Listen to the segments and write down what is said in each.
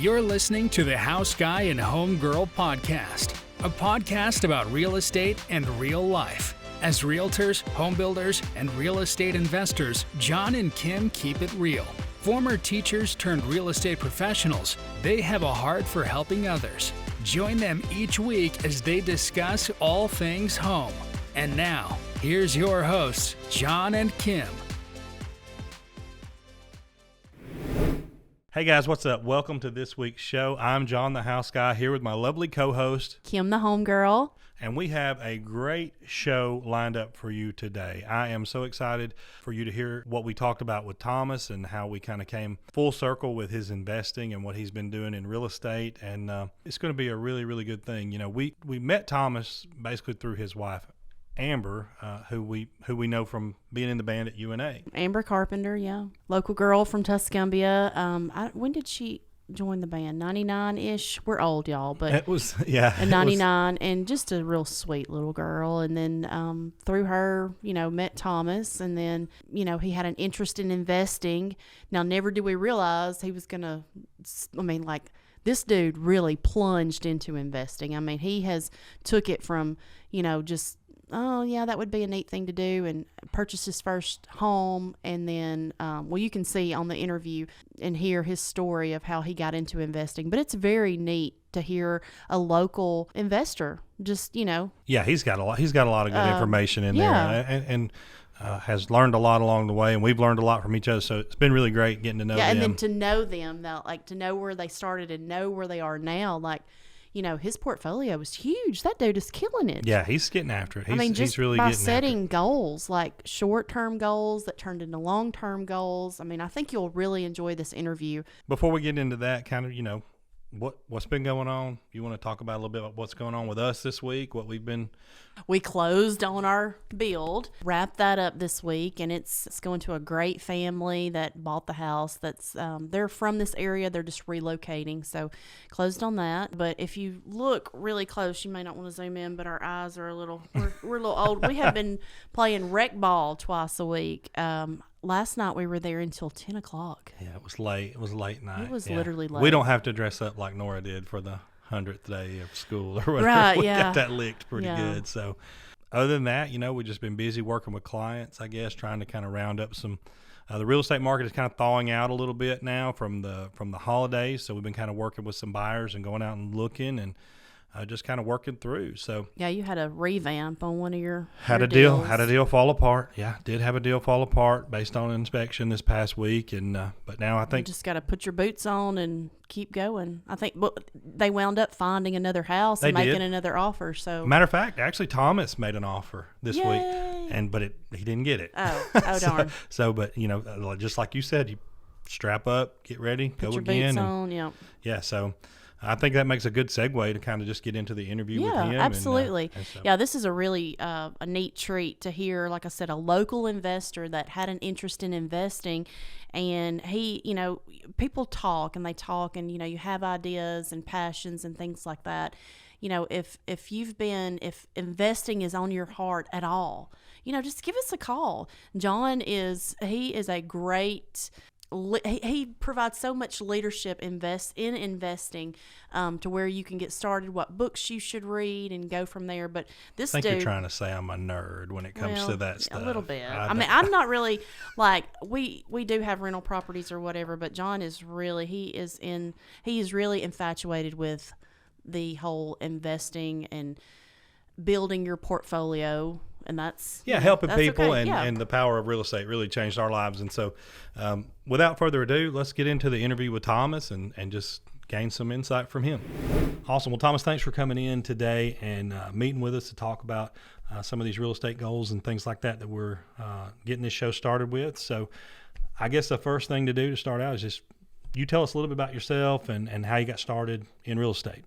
You're listening to the House Guy and Home Girl podcast, a podcast about real estate and real life. As realtors, home builders, and real estate investors, John and Kim keep it real. Former teachers turned real estate professionals, they have a heart for helping others. Join them each week as they discuss all things home. And now, here's your hosts, John and Kim. Hey guys, what's up? Welcome to this week's show. I'm John, the House Guy, here with my lovely co-host, Kim, the Home Girl. And we have a great show lined up for you today. I am so excited for you to hear what we talked about with Thomas and how we kind of came full circle with his investing and what he's been doing in real estate. And it's going to be a really, really good thing. You know, we met Thomas basically through his wife, Amber, who we know from being in the band at UNA. Amber Carpenter, yeah. Local girl from Tuscumbia. When did she join the band? 99-ish? We're old, y'all, but it was, yeah. In 99, and just a real sweet little girl. And then through her, met Thomas, and then, he had an interest in investing. Now, never did we realize he was going to, this dude really plunged into investing. I mean, he has took it from, just, oh, yeah, that would be a neat thing to do, and purchased his first home. And then, you can see on the interview and hear his story of how he got into investing. But it's very neat to hear a local investor just, Yeah, he's got a lot of good information in there, and has learned a lot along the way, and we've learned a lot from each other. So it's been really great getting to know them. Yeah, and then to know them, to know where they started and know where they are now, his portfolio was huge. That dude is killing it. Yeah, he's getting after it. He's really by getting setting goals, like short-term goals that turned into long-term goals. I think you'll really enjoy this interview. Before we get into that, kind of, what's been going on? You want to talk about a little bit about what's going on with us this week, what we've been... We closed on our build, wrapped that up this week, and it's going to a great family that bought the house. That's they're from this area. They're just relocating, so closed on that. But if you look really close, you may not want to zoom in, but our eyes are we're a little old. We have been playing rec ball twice a week. Last night we were there until 10 o'clock. Yeah, it was late. It was a late night. It was literally late. We don't have to dress up like Nora did for the 100th day of school or whatever. Right, we yeah. got that licked pretty good. So other than that, we've just been busy working with clients, I guess, trying to kind of round up some the real estate market is kind of thawing out a little bit now from the holidays. So we've been kind of working with some buyers and going out and looking and just kind of working through. So yeah, you had a revamp on one of your had a deal fall apart. Yeah, did have a deal fall apart based on inspection this past week, and but now I think you just got to put your boots on and keep going. I think they wound up finding another house and making another offer. So matter of fact, actually Thomas made an offer this week, but he didn't get it. Oh darn. But just like you said, you strap up, get ready, put go your again. Boots on, yeah. So I think that makes a good segue to kind of just get into the interview with him. Yeah, absolutely. And this is a really a neat treat to hear, like I said, a local investor that had an interest in investing. And he, people talk and you have ideas and passions and things like that. If investing is on your heart at all, just give us a call. John is a great... He provides so much leadership in investing to where you can get started, what books you should read, and go from there. But this I think you're trying to say I'm a nerd when it comes to that stuff. A little bit. I'm not really we do have rental properties or whatever, but John is really he is really infatuated with the whole investing and building your portfolio. And that's helping people, okay. And the power of real estate really changed our lives. And so without further ado, let's get into the interview with Thomas and just gain some insight from him. Awesome. Well, Thomas, thanks for coming in today and meeting with us to talk about some of these real estate goals and things like that we're getting this show started with. So I guess the first thing to do to start out is just you tell us a little bit about yourself and how you got started in real estate.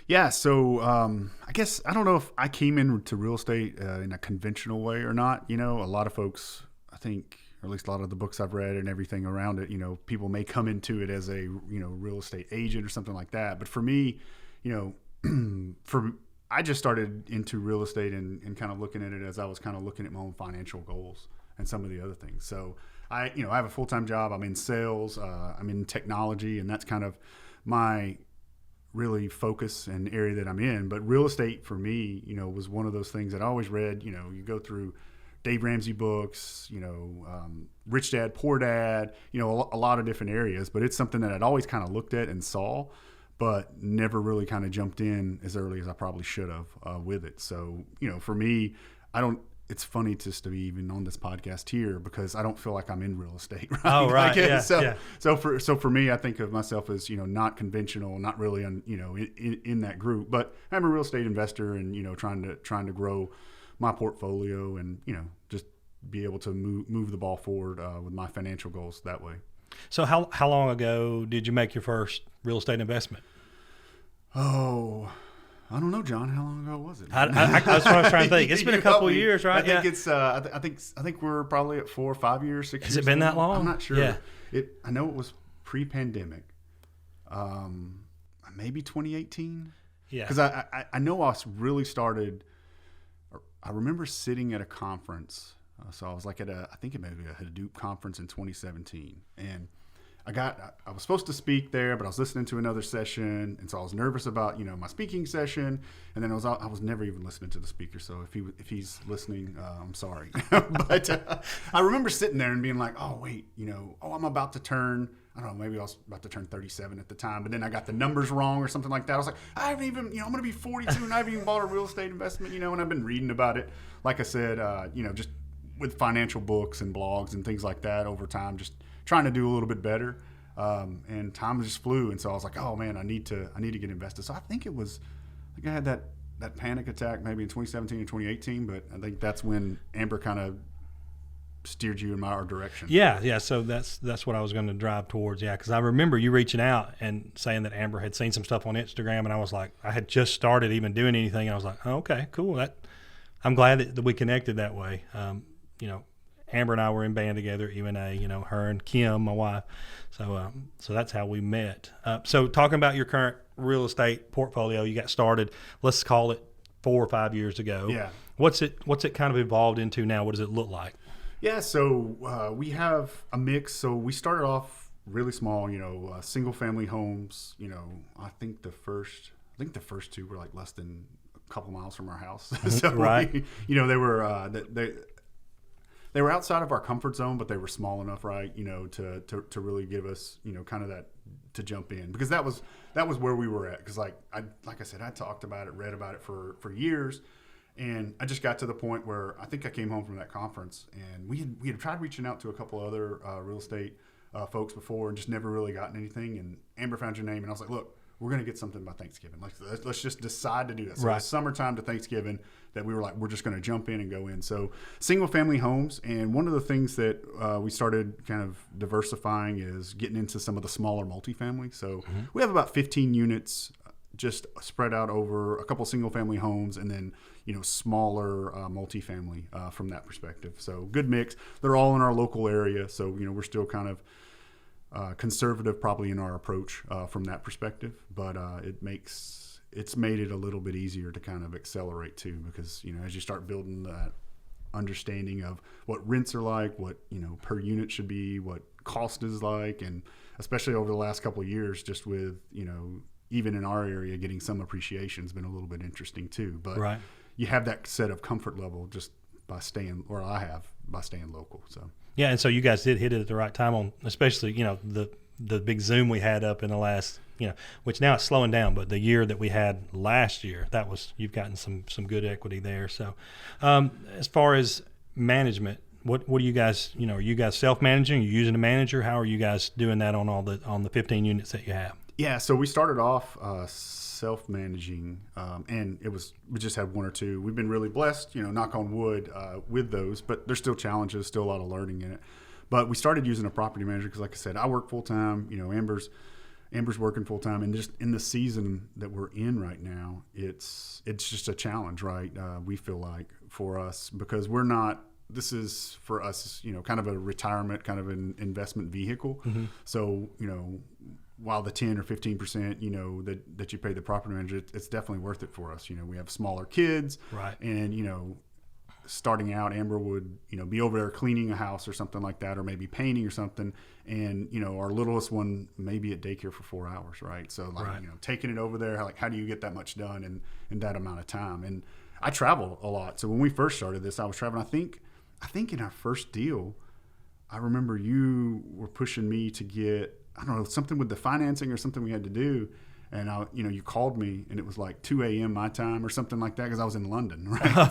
Yeah, so I guess I don't know if I came into real estate in a conventional way or not. A lot of folks, I think, or at least a lot of the books I've read and everything around it, people may come into it as a, real estate agent or something like that. But for me, I just started into real estate and kind of looking at it as I was kind of looking at my own financial goals and some of the other things. So I have a full-time job. I'm in sales. I'm in technology, and that's kind of my really focus and area that I'm in. But real estate for me, was one of those things that I always read. You go through Dave Ramsey books, Rich Dad, Poor Dad, a lot of different areas. But it's something that I'd always kind of looked at and saw, but never really kind of jumped in as early as I probably should have with it. So, for me, it's funny just to be even on this podcast here because I don't feel like I'm in real estate. Right? Oh, right. So for me, I think of myself as, not conventional, not really, in that group, but I'm a real estate investor and, trying to grow my portfolio and, just be able to move the ball forward with my financial goals that way. So how long ago did you make your first real estate investment? Oh, I don't know, John. How long ago was it? That's what I was trying to think. It's been a couple of years, right? I think it's. I think we're probably at 4 or 5 years, 6 years. Has it been that long? I'm not sure. Yeah. I know it was pre-pandemic. Maybe 2018. Yeah. Because I know I really started. I remember sitting at a conference. So I was like I think it may be a Hadoop conference in 2017, and I was supposed to speak there, but I was listening to another session, and so I was nervous about my speaking session, and then I was never even listening to the speaker. So if he's listening, I'm sorry, but I remember sitting there and being like, oh wait, I'm about to turn. I don't know, maybe I was about to turn 37 at the time, but then I got the numbers wrong or something like that. I was like, I haven't even, I'm going to be 42 and I haven't even bought a real estate investment, and I've been reading about it. Like I said, just with financial books and blogs and things like that over time, just trying to do a little bit better. And time just flew. And so I was like, oh man, I need to get invested. So I think I had that panic attack maybe in 2017 and 2018, but I think that's when Amber kind of steered you in our direction. Yeah. So that's what I was going to drive towards. Yeah. Cause I remember you reaching out and saying that Amber had seen some stuff on Instagram, and I was like, I had just started even doing anything. And I was like, oh, okay, cool. I'm glad that we connected that way. Amber and I were in band together at UNA, her and Kim, my wife. So that's how we met. So talking about your current real estate portfolio, you got started, let's call it 4 or 5 years ago. Yeah. What's it kind of evolved into now? What does it look like? Yeah. So we have a mix. So we started off really small, single family homes. I think the first 2 were like less than a couple miles from our house. So right. They were outside of our comfort zone, but they were small enough, right? To really give us, kind of that to jump in, because that was where we were at. Because like I said, I talked about it, read about it for years, and I just got to the point where I think I came home from that conference, and we had tried reaching out to a couple other real estate folks before, and just never really gotten anything. And Amber found your name, and I was like, look, we're going to get something by Thanksgiving. Like, let's just decide to do that. So right. It's summertime to Thanksgiving that we were like, we're just going to jump in and go in. So single family homes. And one of the things that we started kind of diversifying is getting into some of the smaller multifamily. So we have about 15 units just spread out over a couple single family homes, and then, smaller multifamily from that perspective. So good mix. They're all in our local area. So, we're still kind of conservative probably in our approach from that perspective, but it's made it a little bit easier to kind of accelerate too, because as you start building that understanding of what rents are like, what per unit should be, what cost is like, and especially over the last couple of years, just with even in our area getting some appreciation has been a little bit interesting too. But right. You have that set of comfort level just by staying, or I have, by staying local. So. Yeah, and so you guys did hit it at the right time on, especially the big Zoom we had up in the last, which now it's slowing down, but the year that we had last year, you've gotten some good equity there. So, as far as management, what do you guys, are you guys self-managing? Are you using a manager? How are you guys doing that on the 15 units that you have? Yeah, so we started off self-managing, and we just had 1 or 2. We've been really blessed, knock on wood, with those, but there's still challenges, still a lot of learning in it. But we started using a property manager because, like I said, I work full time. Amber's working full time, and just in the season that we're in right now, it's just a challenge, right? We feel like for us, because we're not. This is for us, kind of a retirement, kind of an investment vehicle. Mm-hmm. So, while the 10 or 15%, that you pay the property manager, it's definitely worth it for us. We have smaller kids, right? And starting out, Amber would, be over there cleaning a house or something like that, or maybe painting or something. And, our littlest one may be at daycare for 4 hours, right? So taking it over there, how do you get that much done in that amount of time? And I travel a lot. So when we first started this, I was traveling. I think in our first deal, I remember you were pushing me to get, I don't know, something with the financing or something we had to do. And you called me, and it was like 2 a.m. my time or something like that, because I was in London, right?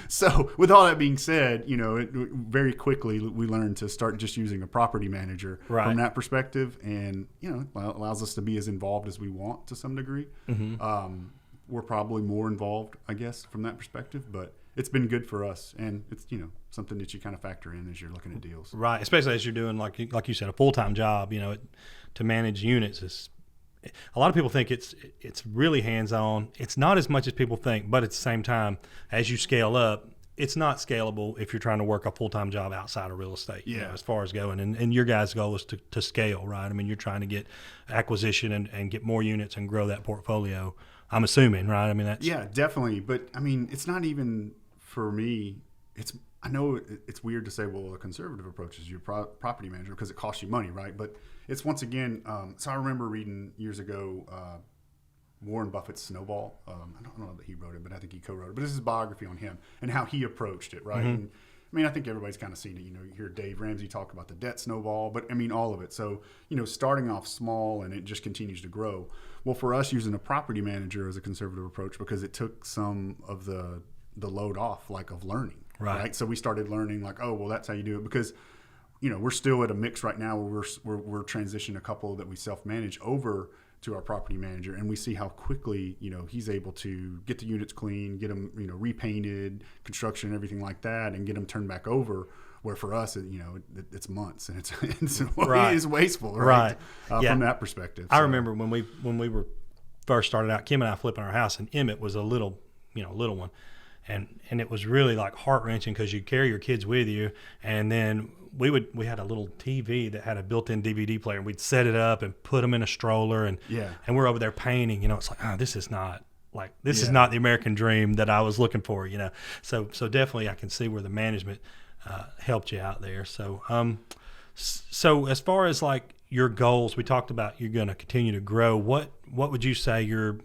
So with all that being said, very quickly we learned to start just using a property manager from that perspective, and it allows us to be as involved as we want to some degree. Mm-hmm. We're probably more involved, I guess, from that perspective, but it's been good for us, and it's something that you kind of factor in as you're looking at deals, right? Especially as you're doing like you said, a full-time job. To manage units is. A lot of people think it's really hands-on. It's not as much as people think, but at the same time, as you scale up, it's not scalable if you're trying to work a full-time job outside of real estate. As far as going, and your guys' goal is to scale, right? I mean, you're trying to get acquisition and get more units and grow that portfolio. I'm assuming, right? I mean, that's definitely. But I mean, it's not even for me. I know it's weird to say, well, a conservative approach is your property manager because it costs you money, right? But it's once again, so I remember reading years ago Warren Buffett's Snowball. I don't know that he wrote it, but I think he co-wrote it. But this is a biography on him and how he approached it, right? Mm-hmm. And, I mean, I think everybody's kind of seen it. You hear Dave Ramsey talk about the debt snowball, but I mean, all of it. So, starting off small and it just continues to grow. Well, for us, using a property manager as a conservative approach, because it took some of the load off, of learning. Right. So we started learning that's how you do it, because, we're still at a mix right now where we're transitioning a couple that we self-manage over to our property manager, and we see how quickly, he's able to get the units clean, get them, repainted, construction, and everything like that, and get them turned back over. Where for us, it's months, and it's wasteful, right? From that perspective. I remember when we were first started out, Kim and I flipping our house, and Emmett was a little one. And it was really heart-wrenching because you carry your kids with you, and then we had a little TV that had a built-in DVD player, and we'd set it up and put them in a stroller, and we're over there painting. It's this is not is not the American dream that I was looking for. So definitely I can see where the management helped you out there. So so as far as your goals, we talked about you're going to continue to grow. What would you say your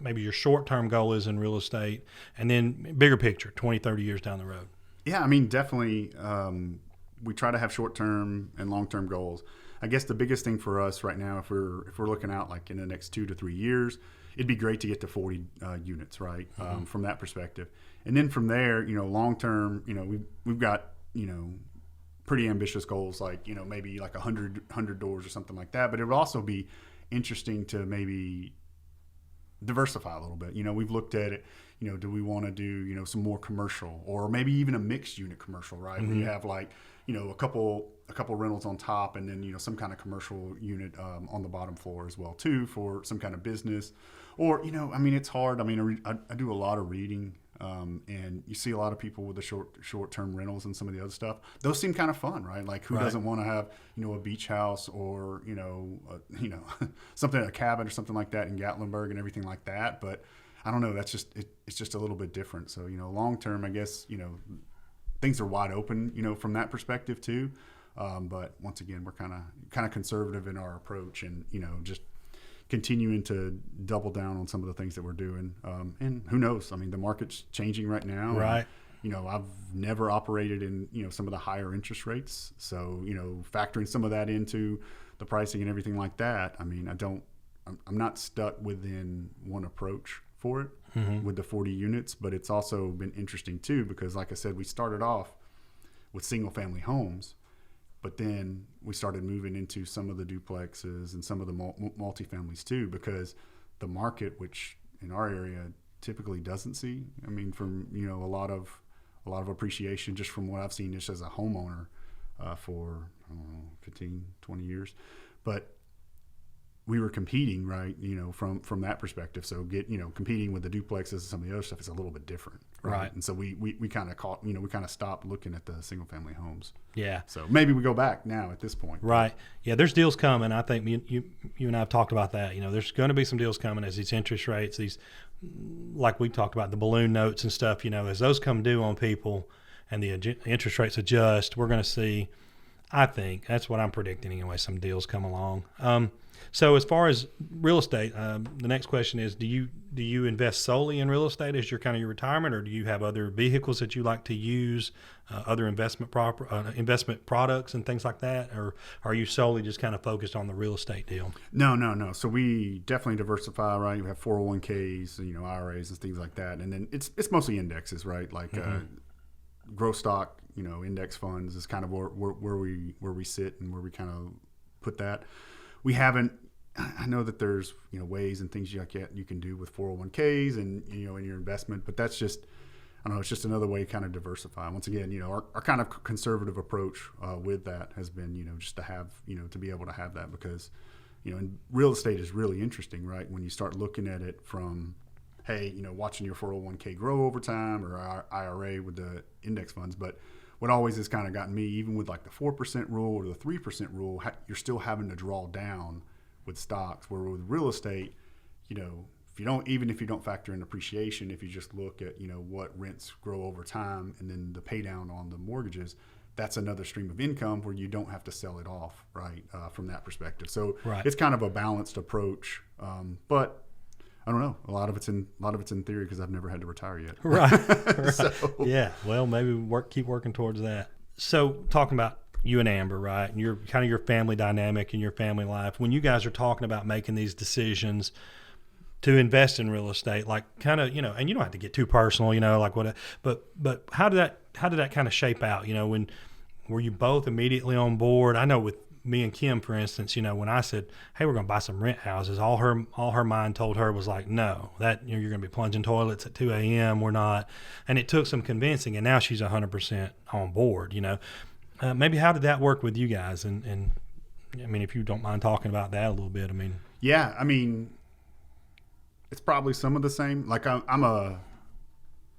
maybe your short-term goal is in real estate, and then bigger picture, 20, 30 years down the road? Yeah, I mean, definitely we try to have short-term and long-term goals. I guess the biggest thing for us right now, if we're looking out in the next 2 to 3 years, it'd be great to get to 40 units, right? Mm-hmm. From that perspective. And then from there, long-term, we've got, pretty ambitious goals, maybe 100 doors or something like that. But it would also be interesting to maybe diversify a little bit. We've looked at it, do we want to do, some more commercial, or maybe even a mixed unit commercial, right? Mm-hmm. Where you have a couple rentals on top, and then, some kind of commercial unit on the bottom floor as well too, for some kind of business. Or, I mean, it's hard. I mean, I do a lot of reading, and you see a lot of people with the short-term rentals and some of the other stuff. Those seem kind of fun, right? Who doesn't want to have, a beach house, or, something, a cabin or something like that in Gatlinburg and everything like that. But I don't know. That's just, it's just a little bit different. So, long-term, I guess, things are wide open, from that perspective too. But once again, we're kind of conservative in our approach, and, just continuing to double down on some of the things that we're doing. And who knows? I mean, the market's changing right now. Right. And, I've never operated in, some of the higher interest rates. So, factoring some of that into the pricing and everything like that, I mean, I'm not stuck within one approach for it, mm-hmm. with the 40 units, but it's also been interesting too, because like I said, we started off with single family homes, but then we started moving into some of the duplexes and some of the multifamilies too, because the market, which in our area typically doesn't see, I mean, from, a lot of appreciation just from what I've seen just as a homeowner for, I don't know, 15, 20 years. But we were competing, right, from that perspective. So competing with the duplexes and some of the other stuff is a little bit different. Right. And so we kind of we kind of stopped looking at the single family homes. Yeah. So maybe we go back now at this point. Right. Yeah. There's deals coming. I think you and I have talked about that. There's going to be some deals coming as these interest rates, these like we talked about the balloon notes and stuff, as those come due on people and the interest rates adjust, we're going to see, I think, that's what I'm predicting anyway, some deals come along. So as far as real estate, the next question is, do you invest solely in real estate as your kind of your retirement, or do you have other vehicles that you like to use, other investment products and things like that, or are you solely just kind of focused on the real estate deal? No. So we definitely diversify, right? We have 401ks, IRAs and things like that, and then it's mostly indexes, right? Like growth stock, index funds is kind of where we sit and where we kind of put that. We haven't. I know that there's ways and things you can do with 401ks and in your investment, but that's just, I don't know, it's just another way to kind of diversify. Once again, our kind of conservative approach with that has been just to have to be able to have that, because and real estate is really interesting, right? When you start looking at it from, hey, watching your 401k grow over time, or our IRA with the index funds, but what always has kind of gotten me, even with like the 4% rule or the 3% rule, you're still having to draw down with stocks, where with real estate, if you don't factor in appreciation, if you just look at, what rents grow over time and then the pay down on the mortgages, that's another stream of income where you don't have to sell it off, right? From that perspective. So It's kind of a balanced approach. But I don't know. A lot of it's in theory, because I've never had to retire yet. Right. So. Yeah. Well, maybe keep working towards that. So talking about you and Amber, right? And your kind of your family dynamic and your family life. When you guys are talking about making these decisions to invest in real estate, like kind of, and you don't have to get too personal, like what, but how did that kind of shape out? When were you both immediately on board? I know with me and Kim, for instance, when I said, hey, we're going to buy some rent houses, all her mind told her was like, no, that you're going to be plunging toilets at 2 a.m. We're not. And it took some convincing, and now she's 100% on board, Maybe how did that work with you guys? And I mean, if you don't mind talking about that a little bit, I mean. Yeah, I mean, it's probably some of the same. Like I'm a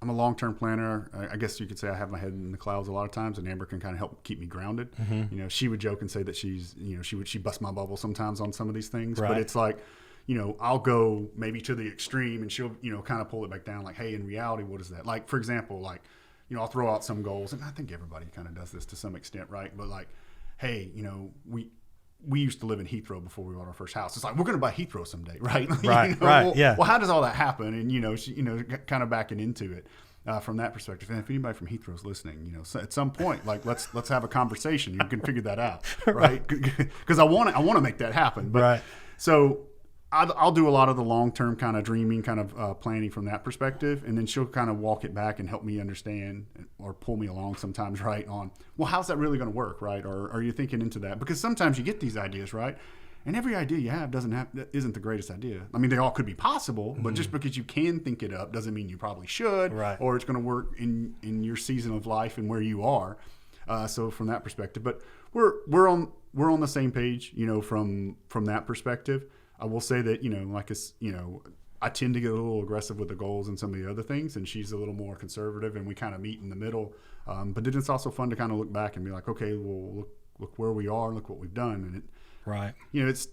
long-term planner. I guess you could say I have my head in the clouds a lot of times, and Amber can kind of help keep me grounded. Mm-hmm. She would joke and say that she bust my bubble sometimes on some of these things, right. But it's like, I'll go maybe to the extreme, and she'll, kind of pull it back down. Like, hey, in reality, what is that? Like, for example, like, I'll throw out some goals, and I think everybody kind of does this to some extent, right? But like, hey, we used to live in Heathrow before we bought our first house. It's like, we're going to buy Heathrow someday, right? Right, right. Yeah. Well, how does all that happen? And she, kind of backing into it from that perspective. And if anybody from Heathrow is listening, so at some point, like let's have a conversation. You can figure that out, right? Because I want to make that happen. But right. So I'll do a lot of the long-term kind of dreaming, kind of planning from that perspective, and then she'll kind of walk it back and help me understand, or pull me along sometimes, right, on, well, how's that really going to work, right? Or are you thinking into that? Because sometimes you get these ideas, right, and every idea you have isn't the greatest idea. I mean, they all could be possible, but just because you can think it up doesn't mean you probably should, right. Or it's going to work in your season of life and where you are. So from that perspective, but we're on the same page, from that perspective. I will say that, I tend to get a little aggressive with the goals and some of the other things, and she's a little more conservative, and we kind of meet in the middle. But then it's also fun to kind of look back and be like, okay, well, look where we are, look what we've done. And right. It's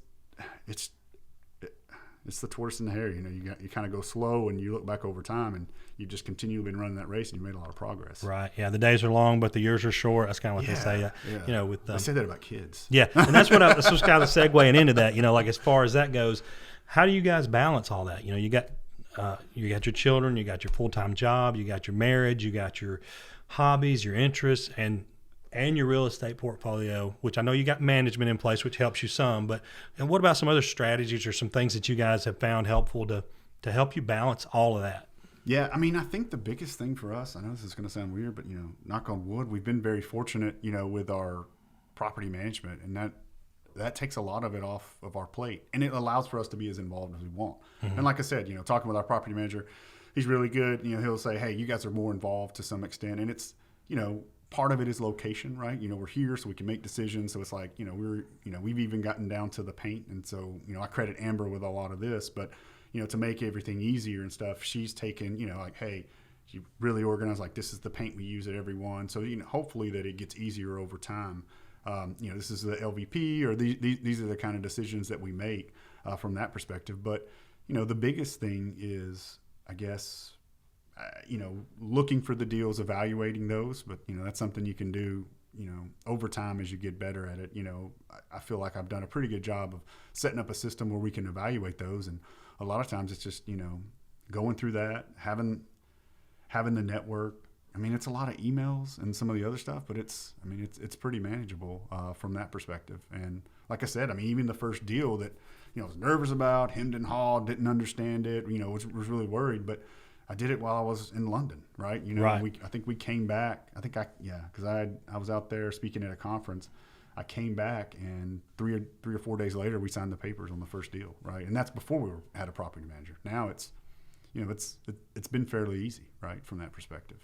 the tortoise and the hare. You kind of go slow, and you look back over time, and you just continually been running that race, and you made a lot of progress. Right. Yeah. The days are long, but the years are short. That's kind of what they say. Yeah. I say that about kids. Yeah. And that's that's what's kind of segueing into that. Like as far as that goes, how do you guys balance all that? You got your children, you got your full-time job, you got your marriage, you got your hobbies, your interests, and your real estate portfolio, which I know you got management in place, which helps you some. But and what about some other strategies or some things that you guys have found helpful to help you balance all of that? Yeah, I mean, I think the biggest thing for us, I know this is going to sound weird, but knock on wood, we've been very fortunate, with our property management, and that takes a lot of it off of our plate, and it allows for us to be as involved as we want. Mm-hmm. And like I said, talking with our property manager, he's really good. He'll say, hey, you guys are more involved to some extent, and it's part of it is location, right? We're here so we can make decisions. So it's like, we've even gotten down to the paint. And so, I credit Amber with a lot of this, but, to make everything easier and stuff, she's taken, like, hey, you really organize, like, this is the paint we use at every one. So, hopefully that it gets easier over time. This is the LVP, or these are the kind of decisions that we make from that perspective. But, the biggest thing is I guess, looking for the deals, evaluating those, but that's something you can do, over time as you get better at it. I feel like I've done a pretty good job of setting up a system where we can evaluate those. And a lot of times it's just, going through that, having the network. I mean, it's a lot of emails and some of the other stuff, but it's pretty manageable from that perspective. And like I said, even the first deal that, I was nervous about, hemmed and hawed, didn't understand it, was really worried, but I did it while I was in London, right? Right. I think we came back. Because I was out there speaking at a conference. I came back, and 3 or 4 days later, we signed the papers on the first deal, right? And that's before we had a property manager. Now it's been fairly easy, right, from that perspective.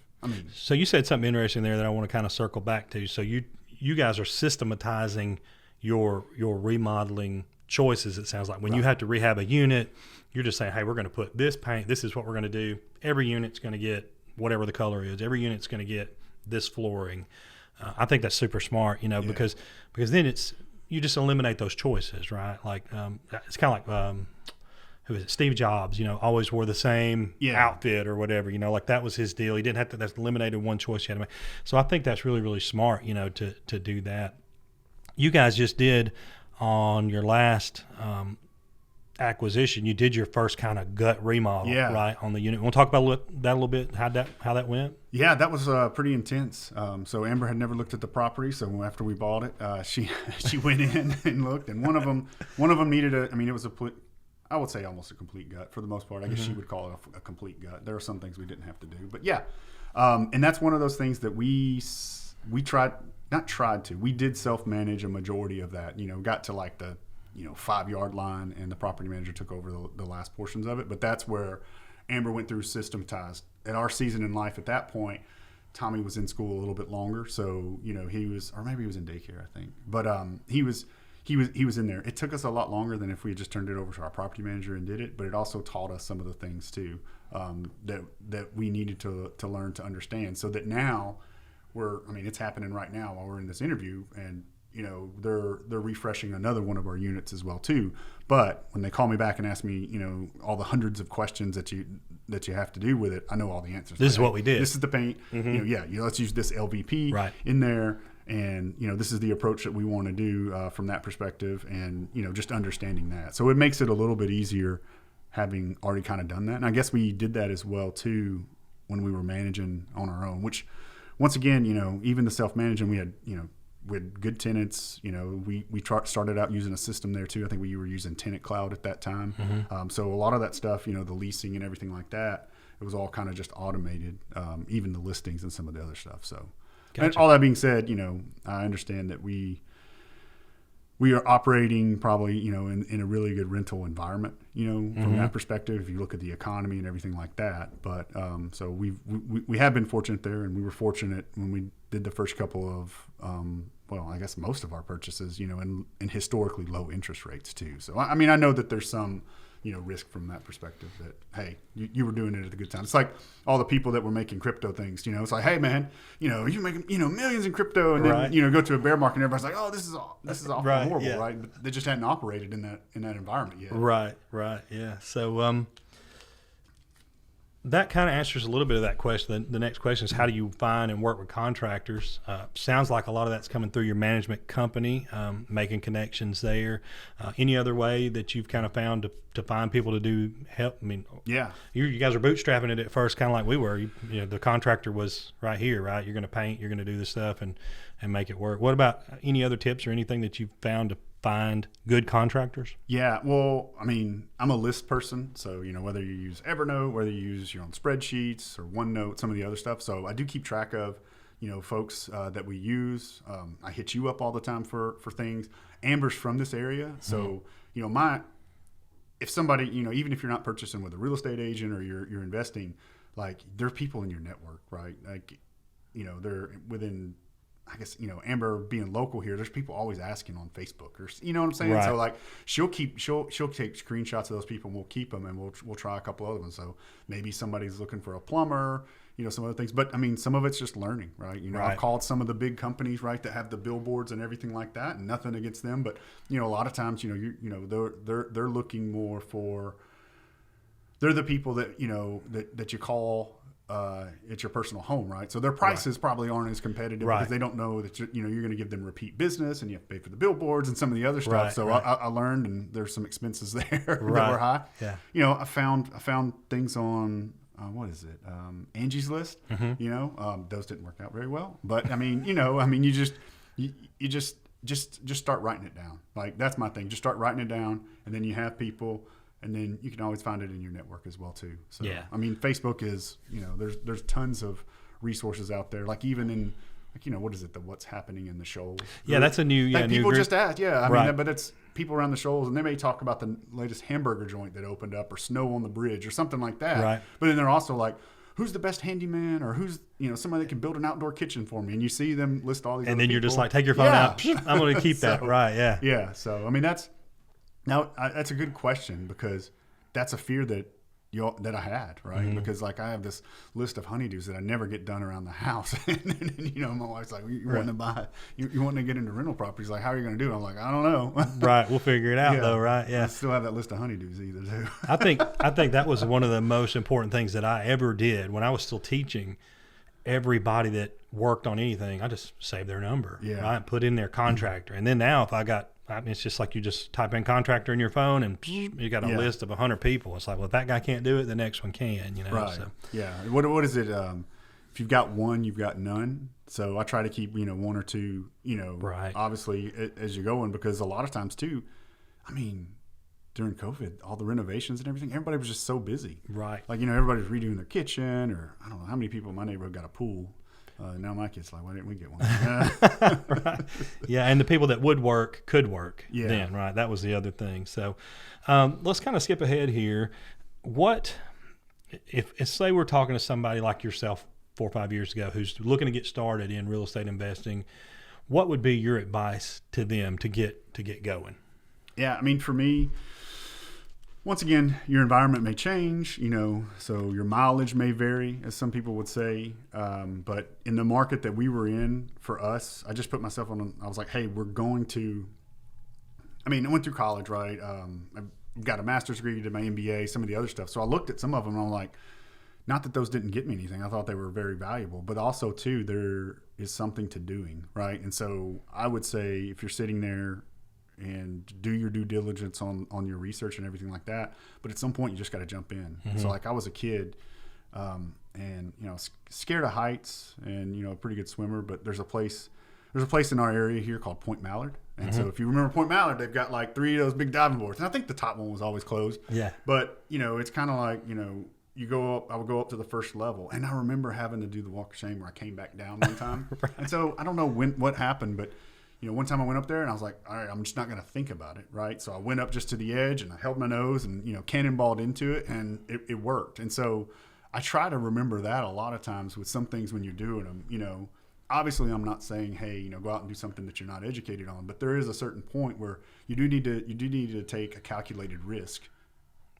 So you said something interesting there that I want to kind of circle back to. So you guys are systematizing your remodeling choices. It sounds like when you have to rehab a unit, you're just saying, hey, we're going to put this paint. This is what we're going to do. Every unit's going to get whatever the color is. Every unit's going to get this flooring. I think that's super smart, because then you just eliminate those choices, right? Like it's kind of like who is it? Steve Jobs, always wore the same outfit or whatever, like that was his deal. He didn't have to, that's eliminated one choice you had to make. So I think that's really, really smart, to do that. You guys just did on your last acquisition, you did your first kind of gut remodel, right, on the unit. Want to talk about that a little bit, how that went? Yeah, that was pretty intense. So Amber had never looked at the property, so after we bought it, she went in and looked, and one of them needed it was I would say almost a complete gut for the most part. I guess she would call it a complete gut. There are some things we didn't have to do, but and that's one of those things that we did self-manage a majority of that. Got to like the 5-yard line, and the property manager took over the last portions of it. But that's where Amber went through systematized. At our season in life at that point, Tommy was in school a little bit longer, so he was, or maybe he was in daycare, I think. But he was in there. It took us a lot longer than if we had just turned it over to our property manager and did it, but it also taught us some of the things too that we needed to learn to understand. So that now it's happening right now while we're in this interview, and they're refreshing another one of our units as well too. But when they call me back and ask me, all the hundreds of questions that you have to do with it, I know all the answers. This is what we did. This is the paint. Let's use this LVP in there. And, this is the approach that we want to do from that perspective, and, just understanding that. So it makes it a little bit easier having already kind of done that. And I guess we did that as well, too, when we were managing on our own, which, once again, even the self-managing, we had good tenants. We started out using a system there, too. I think we were using Tenant Cloud at that time. So a lot of that stuff, the leasing and everything like that, it was all kind of just automated, even the listings and some of the other stuff. So. Gotcha. And all that being said, I understand that we are operating probably, in a really good rental environment, from that perspective, if you look at the economy and everything like that. But so we have been fortunate there, and we were fortunate when we did the first couple of, I guess most of our purchases, in historically low interest rates too. So, I know that there's some, risk from that perspective that, hey, you were doing it at a good time. It's like all the people that were making crypto things, it's like, hey man, you're making, millions in crypto, and then, go to a bear market and everybody's like, oh, this is awful horrible, right? But they just hadn't operated in that environment yet. Right. Yeah. So, that kind of answers a little bit of that question. The next question is, how do you find and work with contractors? Sounds like a lot of that's coming through your management company, making connections there. Any other way that you've kind of found to find people to do help? You guys are bootstrapping it at first, kind of like we were. The contractor was right here, right? You're going to paint, you're going to do this stuff and make it work. What about any other tips or anything that you've found to find good contractors? Yeah, well, I'm a list person, so whether you use Evernote, whether you use your own spreadsheets or OneNote, some of the other stuff. So I do keep track of folks that we use. I hit you up all the time for things. Amber's from this area, so if somebody, even if you're not purchasing with a real estate agent or you're investing, like, there are people in your network, right? Like, they're within, I guess, Amber being local here, there's people always asking on Facebook, or what I'm saying? Right. So like she'll take screenshots of those people, and we'll keep them, and we'll try a couple other ones. So maybe somebody's looking for a plumber, some other things. But some of it's just learning, right? Right. I've called some of the big companies, right, that have the billboards and everything like that, and nothing against them, but a lot of times, they're looking more for they're the people that, that you call at your personal home, right? So their prices probably aren't as competitive because they don't know that you're going to give them repeat business, and you have to pay for the billboards and some of the other stuff. So I learned, and there's some expenses there that were high. Yeah. I found things on what is it? Angie's List. Those didn't work out very well, but I mean, you just start writing it down. Like, that's my thing. Just start writing it down, and then you have people. And then you can always find it in your network as well too. So I mean, Facebook is, there's tons of resources out there. Like, even in, what is it? The What's Happening in the Shoals. Yeah, that's a new people new just ask. Yeah, I mean, but it's people around the Shoals, and they may talk about the latest hamburger joint that opened up, or snow on the bridge, or something like that. Right. But then they're also like, who's the best handyman, or who's somebody that can build an outdoor kitchen for me? And you see them list all these. And other then you're people. just like, take your phone out. I'm going to keep that. Right. Yeah. Yeah. So I mean, that's a good question, because that's a fear that I had, right? Because like, I have this list of honeydews that I never get done around the house, and my wife's like, "You want to buy? You want to get into rental properties? Like, how are you going to do it?" I'm like, "I don't know." Right, we'll figure it out though, right? Yeah. I still have that list of honeydews either too. I think that was one of the most important things that I ever did when I was still teaching. Everybody that worked on anything, I just saved their number. Yeah. Right, put in their contractor, and then now it's just like you just type in contractor in your phone, and you got a list of 100 people. It's like, well, if that guy can't do it, the next one can. Right. So. Yeah. What is it? If you've got one, you've got none. So I try to keep one or two. Right. Obviously, as you're going, because a lot of times too, I mean, during COVID, all the renovations and everything, everybody was just so busy. Right. Like, everybody's redoing their kitchen, or I don't know how many people in my neighborhood got a pool. Now my kid's like, why didn't we get one? Right. Yeah, and the people that would work could work then, right? That was the other thing. So let's kind of skip ahead here. What if say we're talking to somebody like yourself 4 or 5 years ago who's looking to get started in real estate investing? What would be your advice to them to get going? Yeah, I mean, for me, once again, your environment may change, so your mileage may vary, as some people would say. But in the market that we were in, for us, I just put myself I was like, hey, I went through college, right? I've got a master's degree, did my MBA, some of the other stuff. So I looked at some of them, and I'm like, not that those didn't get me anything. I thought they were very valuable, but also too, there is something to doing, right? And so I would say, if you're sitting there and do your due diligence on your research and everything like that, but at some point you just got to jump in. So like, I was a kid, and scared of heights, and a pretty good swimmer, but there's a place in our area here called Point Mallard, and so if you remember Point Mallard, they've got like 3 of those big diving boards, and I think the top one was always closed. Yeah. But it's kind of like, you go up, I would go up to the first level, and I remember having to do the walk of shame where I came back down one time. Right. And so I don't know what happened, but one time I went up there, and I was like, all right, I'm just not going to think about it, right? So I went up just to the edge, and I held my nose, and cannonballed into it, and it worked. And so I try to remember that a lot of times with some things when you're doing them. Obviously, I'm not saying, hey, go out and do something that you're not educated on, but there is a certain point where you do need to take a calculated risk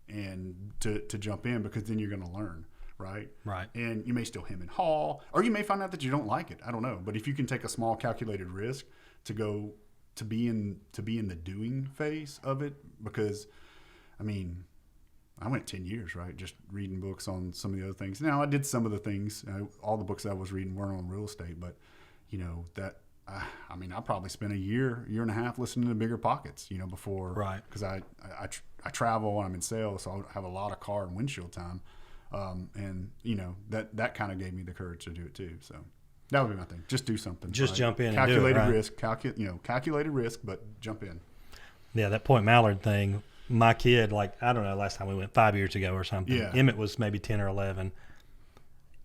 and to jump in, because then you're going to learn. Right. And you may still hem and haw, or you may find out that you don't like it. I don't know. But if you can take a small calculated risk to go to be in the doing phase of it, because I mean, I went 10 years, right, just reading books on some of the other things. Now, I did some of the things, all the books I was reading weren't on real estate, but I probably spent a year and a half listening to Bigger Pockets, before, right? Because I travel and I'm in sales, so I have a lot of car and windshield time, and that kind of gave me the courage to do it too. So that would be my thing. Just do something. Just jump in. Calculated and do it, right? Calculated risk, but jump in. Yeah, that Point Mallard thing. My kid, I don't know, last time we went 5 years ago or something. Yeah. Emmett was maybe 10 or 11.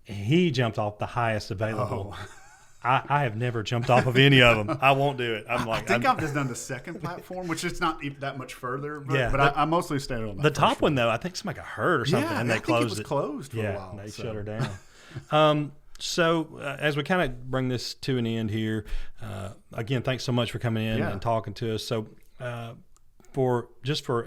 He jumped off the highest available. Oh. I have never jumped off of any of them. I won't do it. I think I've just done the second platform, which is not that much further. But I mostly stayed on the top one, though. I think somebody got hurt or something, and they closed it. Closed for a while. They shut her down. So as we kind of bring this to an end here, again, thanks so much for coming in and talking to us. So for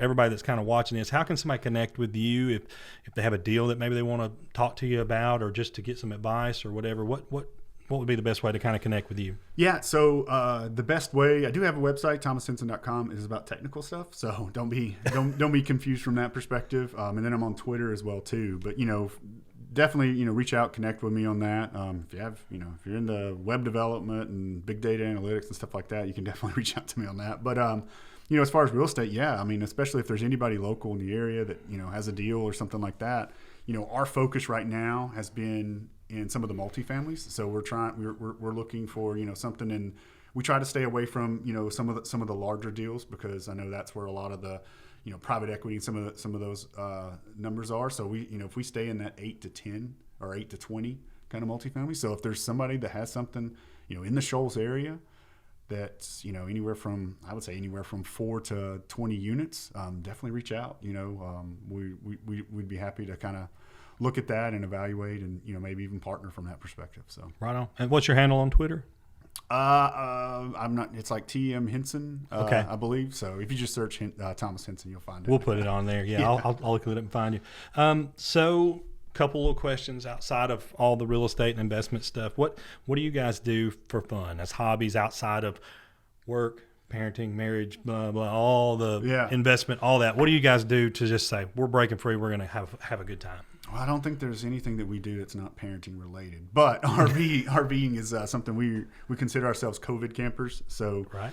everybody that's kind of watching this, how can somebody connect with you if they have a deal that maybe they want to talk to you about, or just to get some advice or whatever? what would be the best way to kind of connect with you? Yeah, so the best way, I do have a website, thomashenson.com. It is about technical stuff, so don't be confused from that perspective. And then I'm on Twitter as well too. But definitely reach out, connect with me on that. If you have if you're into web development and big data analytics and stuff like that, you can definitely reach out to me on that. But as far as real estate, yeah, I mean, especially if there's anybody local in the area that has a deal or something like that. Our focus right now has been in some of the multifamilies. So we're looking for something, and we try to stay away from some of the larger deals, because I know that's where a lot of the private equity and some of those numbers are. So we if we stay in that 8 to 10 or 8 to 20 kind of multifamily. So if there's somebody that has something in the Shoals area that's anywhere from 4 to 20 units, definitely reach out. We'd be happy to kind of look at that and evaluate, and maybe even partner from that perspective. So right on. And what's your handle on Twitter? I'm not. It's like TM Henson, okay, I believe. So if you just search Thomas Henson, you'll find it. We'll put it on there. Yeah, yeah. I'll look at it and find you. So couple little questions outside of all the real estate and investment stuff. What do you guys do for fun as hobbies outside of work, parenting, marriage, blah blah, all the investment, all that? What do you guys do to just say we're breaking free, we're going to have a good time? Well, I don't think there's anything that we do that's not parenting related, but RVing is something we consider ourselves COVID campers. So right.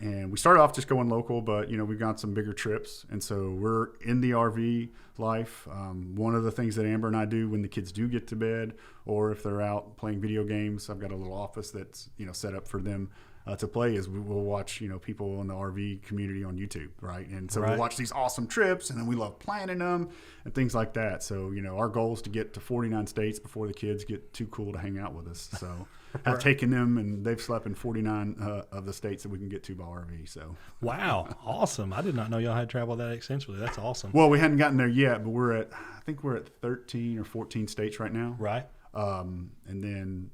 And we started off just going local, but we've got some bigger trips, and so we're in the RV life. One of the things that Amber and I do when the kids do get to bed, or if they're out playing video games, I've got a little office that's set up for them to play, is we'll watch people in the RV community on YouTube, right? And so we'll watch these awesome trips, and then we love planning them and things like that. So our goal is to get to 49 states before the kids get too cool to hang out with us. So I've taken them, and they've slept in 49 of the states that we can get to by RV. So wow, awesome! I did not know y'all had traveled that extensively. That's awesome. Well, we hadn't gotten there yet, but I think we're at 13 or 14 states right now. Right. And then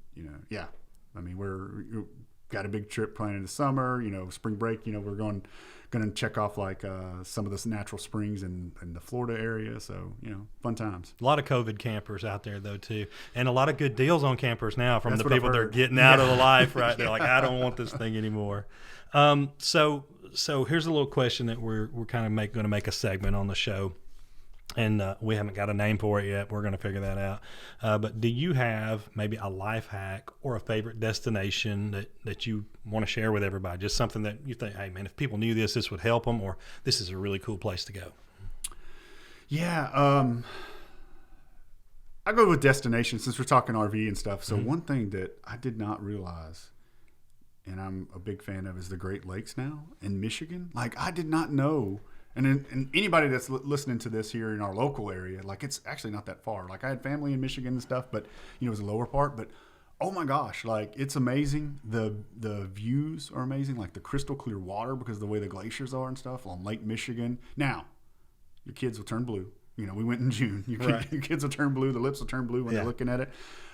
I mean we're got a big trip planned in the summer. Spring break. We're going to check off like some of the natural springs in the Florida area. So fun times. A lot of COVID campers out there though too, and a lot of good deals on campers now from the people that are getting out of the life. Right, they're like, I don't want this thing anymore. So here's a little question that we're kind of going to make a segment on the show. And we haven't got a name for it yet. We're going to figure that out. But do you have maybe a life hack or a favorite destination that you want to share with everybody? Just something that you think, hey, man, if people knew this would help them, or this is a really cool place to go. Yeah. I go with destinations since we're talking RV and stuff. So one thing that I did not realize, and I'm a big fan of, is the Great Lakes now in Michigan. Like, I did not know. And anybody that's listening to this here in our local area, like, it's actually not that far. Like, I had family in Michigan and stuff, but it was a lower part. But oh my gosh, like, it's amazing. The views are amazing, like the crystal clear water because of the way the glaciers are and stuff on Lake Michigan. Now, your kids will turn blue. We went in June. Your kids will turn blue. The lips will turn blue when they're looking at it.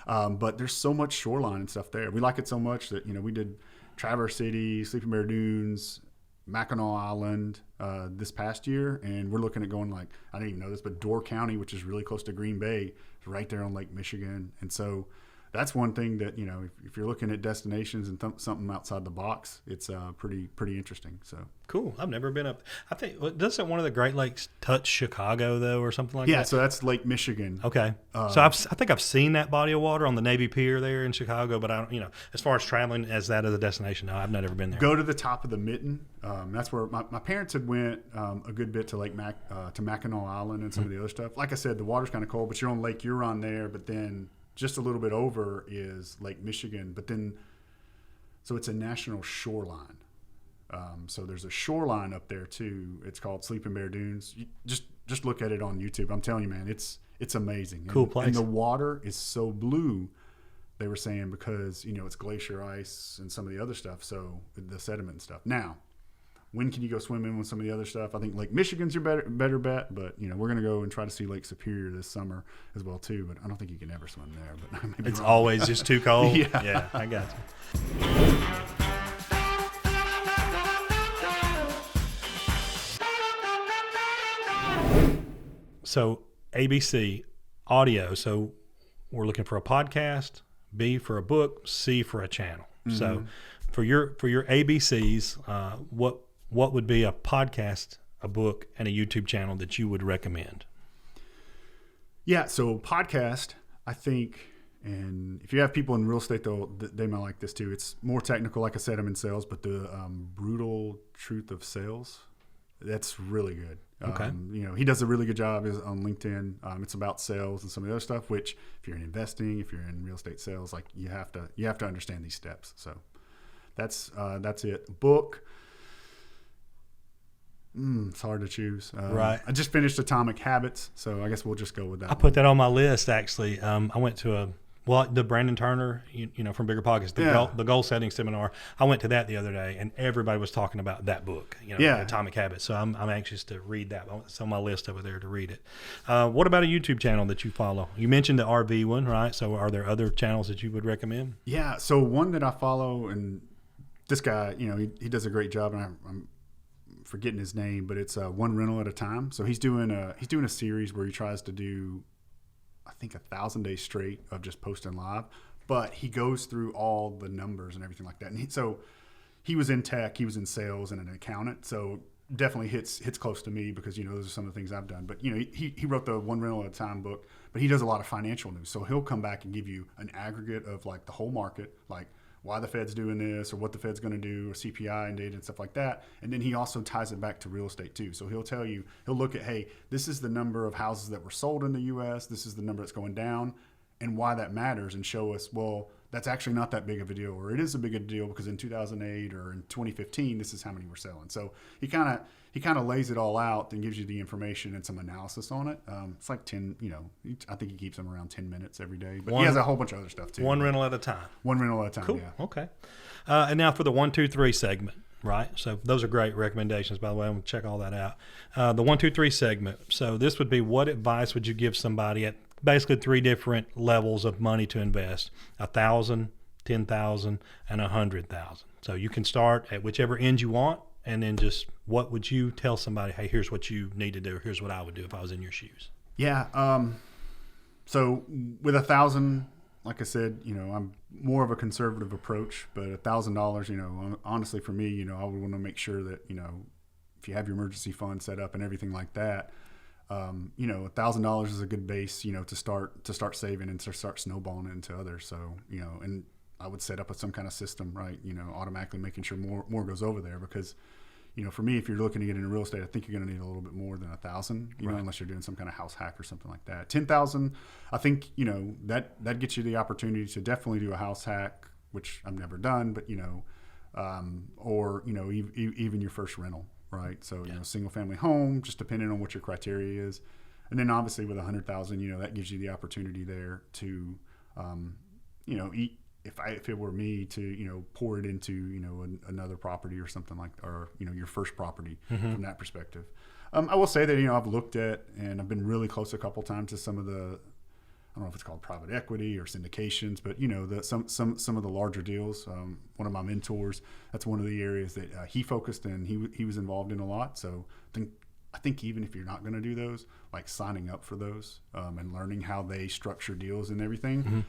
But there's so much shoreline and stuff there. We like it so much that we did Traverse City, Sleeping Bear Dunes, Mackinac Island this past year, and we're looking at going, like, I didn't even know this, but Door County, which is really close to Green Bay, is right there on Lake Michigan. And so that's one thing that if you're looking at destinations and something outside the box, it's pretty interesting. So cool. I've never been up. I think, doesn't one of the Great Lakes touch Chicago though, or something like that? Yeah, so that's Lake Michigan. Okay. So I think I've seen that body of water on the Navy Pier there in Chicago, but I don't, as far as traveling as that as a destination, no, I've never been there. Go to the top of the Mitten. That's where my parents had went a good bit to to Mackinac Island and some of the other stuff. Like I said, the water's kind of cold, but you're on Lake Huron there, but then just a little bit over is Lake Michigan, but then, so it's a national shoreline. So there's a shoreline up there too. It's called Sleeping Bear Dunes. You just look at it on YouTube. I'm telling you, man, it's amazing. Cool place. And the water is so blue, they were saying, because, it's glacier ice and some of the other stuff. So the sediment and stuff. Now, when can you go swimming with some of the other stuff? I think Lake Michigan's your better bet, but we're going to go and try to see Lake Superior this summer as well too. But I don't think you can ever swim there. But I may be it's wrong. Always just too cold. Yeah, I got you. So ABC audio. So we're looking for a podcast, B for a book, C for a channel. So for your ABCs, what would be a podcast, a book, and a YouTube channel that you would recommend? Yeah, so podcast, I think, and if you have people in real estate, they might like this too. It's more technical. Like I said, I'm in sales, but the Brutal Truth of Sales, that's really good. Okay. He does a really good job on LinkedIn. It's about sales and some of the other stuff, which if you're in investing, if you're in real estate sales, like you have to understand these steps. So that's it. Book. It's hard to choose. Right. I just finished Atomic Habits, so I guess we'll just go with that. I put that on my list, actually. I went to the Brandon Turner, from Bigger Pockets, the goal setting seminar. I went to that the other day, and everybody was talking about that book, Atomic Habits. So I'm anxious to read that. It's on my list over there to read it. What about a YouTube channel that you follow? You mentioned the RV one, right? So are there other channels that you would recommend? Yeah. So one that I follow, and this guy, he does a great job, and I'm forgetting his name, but it's one rental at a time. So he's doing a series where he tries to do, I think, 1,000 days straight of just posting live, but he goes through all the numbers and everything like that. And so he was in tech, he was in sales and an accountant. So definitely hits close to me because, those are some of the things I've done. But, he wrote the One Rental at a Time book, but he does a lot of financial news. So he'll come back and give you an aggregate of like the whole market, like why the Fed's doing this or what the Fed's going to do or CPI and data and stuff like that. And then he also ties it back to real estate too. So he'll look at, hey, this is the number of houses that were sold in the U.S. This is the number that's going down and why that matters, and show us, well, that's actually not that big of a deal, or it is a big a deal because in 2008 or in 2015, this is how many we're selling. So he kind of lays it all out and gives you the information and some analysis on it. It's like 10, I think he keeps them around 10 minutes every day, but he has a whole bunch of other stuff too. One rental at a time. One rental at a time. Cool. Yeah. Okay. And now for the 1, 2, 3 segment, right? So those are great recommendations, by the way. I'm going to check all that out. The 1, 2, 3 segment. So this would be, what advice would you give somebody at basically 3 different levels of money to invest? 1,000, 10,000, and 100,000. So you can start at whichever end you want, and then just what would you tell somebody? Hey, here's what you need to do. Here's what I would do if I was in your shoes. Yeah. So with 1,000, like I said, I'm more of a conservative approach, but $1,000, honestly for me, I would want to make sure that, if you have your emergency fund set up and everything like that, $1,000 is a good base, to start saving and to start snowballing into others. So, and I would set up some kind of system, right? Automatically making sure more goes over there because, for me, if you're looking to get into real estate, I think you're going to need a little bit more than 1,000, right, unless you're doing some kind of house hack or something like that. 10,000, I think, that gets you the opportunity to definitely do a house hack, which I've never done, but, or, even your first rental. Right. So, single family home, just depending on what your criteria is. And then obviously with 100,000, that gives you the opportunity there to, if it were me to, pour it into, another property or something or your first property from that perspective. I will say that, I've looked at, and I've been really close a couple times to some of the, I don't know if it's called private equity or syndications, but some of the larger deals. One of my mentors, that's one of the areas that he focused and he was involved in a lot. So I think even if you're not going to do those, like signing up for those and learning how they structure deals and everything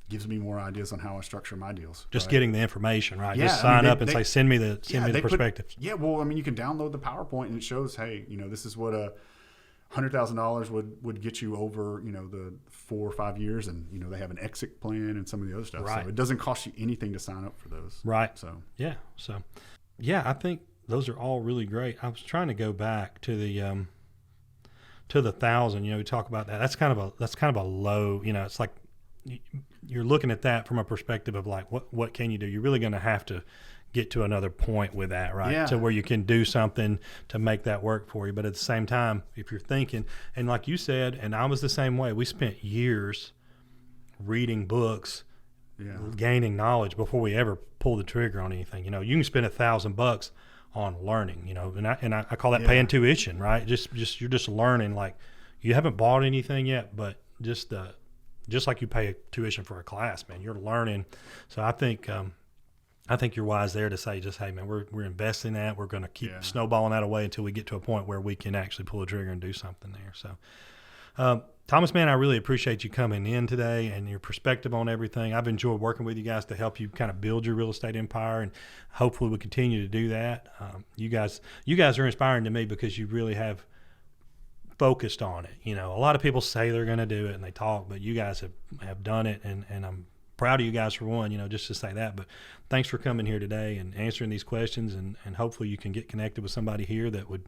gives me more ideas on how I structure my deals. Just right? getting the information, right? Yeah, just sign up and say, send me the perspectives. Well, you can download the PowerPoint and it shows, hey, this is what $100,000 would get you over, the 4 or 5 years, and they have an exit plan and some of the other stuff. Right. So it doesn't cost you anything to sign up for those. Right. So I think those are all really great. I was trying to go back to the 1,000. We talk about that. That's kind of a low. It's like you're looking at that from a perspective of like what can you do? You're really going to have to get to another point with that, right? Yeah. To where you can do something to make that work for you. But at the same time, if you're thinking, and like you said, and I was the same way, we spent years reading books, gaining knowledge before we ever pull the trigger on anything. You can spend $1,000 on learning, and I call that paying tuition, right? Just you're just learning, like you haven't bought anything yet, but just like you pay a tuition for a class, man, you're learning. So I think you're wise there to say, just, hey, man, we're investing that. We're going to keep snowballing that away until we get to a point where we can actually pull a trigger and do something there. So Thomas, man, I really appreciate you coming in today and your perspective on everything. I've enjoyed working with you guys to help you kind of build your real estate empire, and hopefully we continue to do that. You guys are inspiring to me because you really have focused on it. You know, a lot of people say they're going to do it and they talk, but you guys have done it, and I'm proud of you guys for one, you know, just to say that. But thanks for coming here today and answering these questions, and hopefully you can get connected with somebody here that would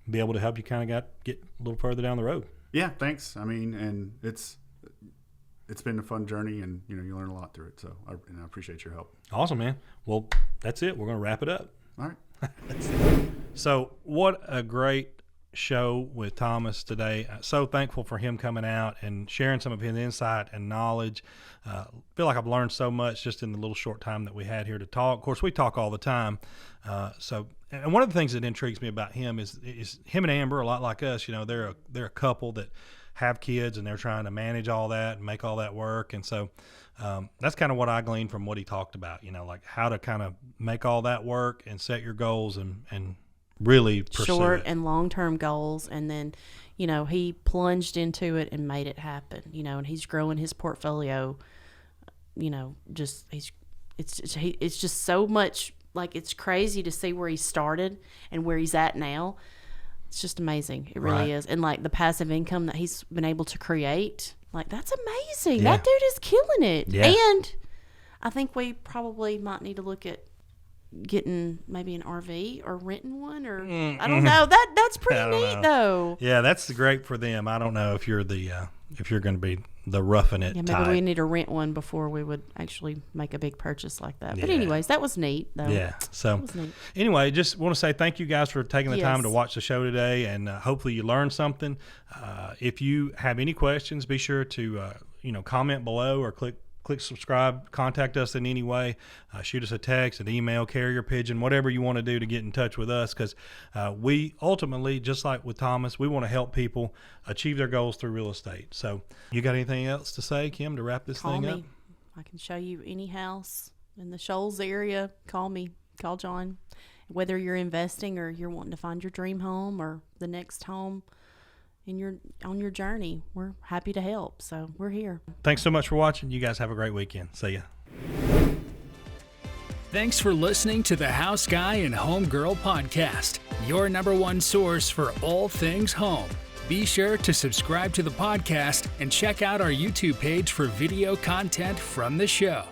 be able to help you kind of get a little further down the road. Yeah, thanks. I mean, and it's been a fun journey, and you know, you learn a lot through it. So I appreciate your help. Awesome, man. Well, that's it. We're going to wrap it up. All right. So what a great show with Thomas today. So thankful for him coming out and sharing some of his insight and knowledge. Feel like I've learned so much just in the little short time that we had here to talk. Of course, we talk all the time. And one of the things that intrigues me about him is him and Amber, a lot like us. You know, they're a couple that have kids, and they're trying to manage all that and make all that work. And so that's kind of what I gleaned from what he talked about. You know, like how to kind of make all that work and set your goals and really pursue short it. and long-term goals. And then, you know, he plunged into it and made it happen, you know, and he's growing his portfolio, you know, it's just so much, like, it's crazy to see where he started and where he's at now. It's just amazing. It really is. And like the passive income that he's been able to create, like, that's amazing. Yeah. That dude is killing it. Yeah. And I think we probably might need to look at getting maybe an RV or renting one, or I don't know. That's pretty neat though. Yeah, that's great for them. I don't know if you're if you're going to be the roughing it Yeah, maybe type. we need to rent one before we would actually make a big purchase like that. But Yeah. anyways, that was neat though. Yeah. So That was neat. anyway, just want to say thank you guys for taking the time Yes. to watch the show today, and hopefully you learned something. If you have any questions, be sure to comment below or click subscribe, contact us in any way, shoot us a text, an email, carrier pigeon, whatever you want to do to get in touch with us, because we ultimately, just like with Thomas, we want to help people achieve their goals through real estate. So you got anything else to say, Kim, to wrap this Call thing me. up? I can show you any house in the Shoals area. Call me. Call John. Whether you're investing or you're wanting to find your dream home or the next home on your journey, we're happy to help. So we're here. Thanks so much for watching. You guys have a great weekend. See ya. Thanks for listening to the House Guy and Home Girl podcast, your #1 source for all things home. Be sure to subscribe to the podcast and check out our YouTube page for video content from the show.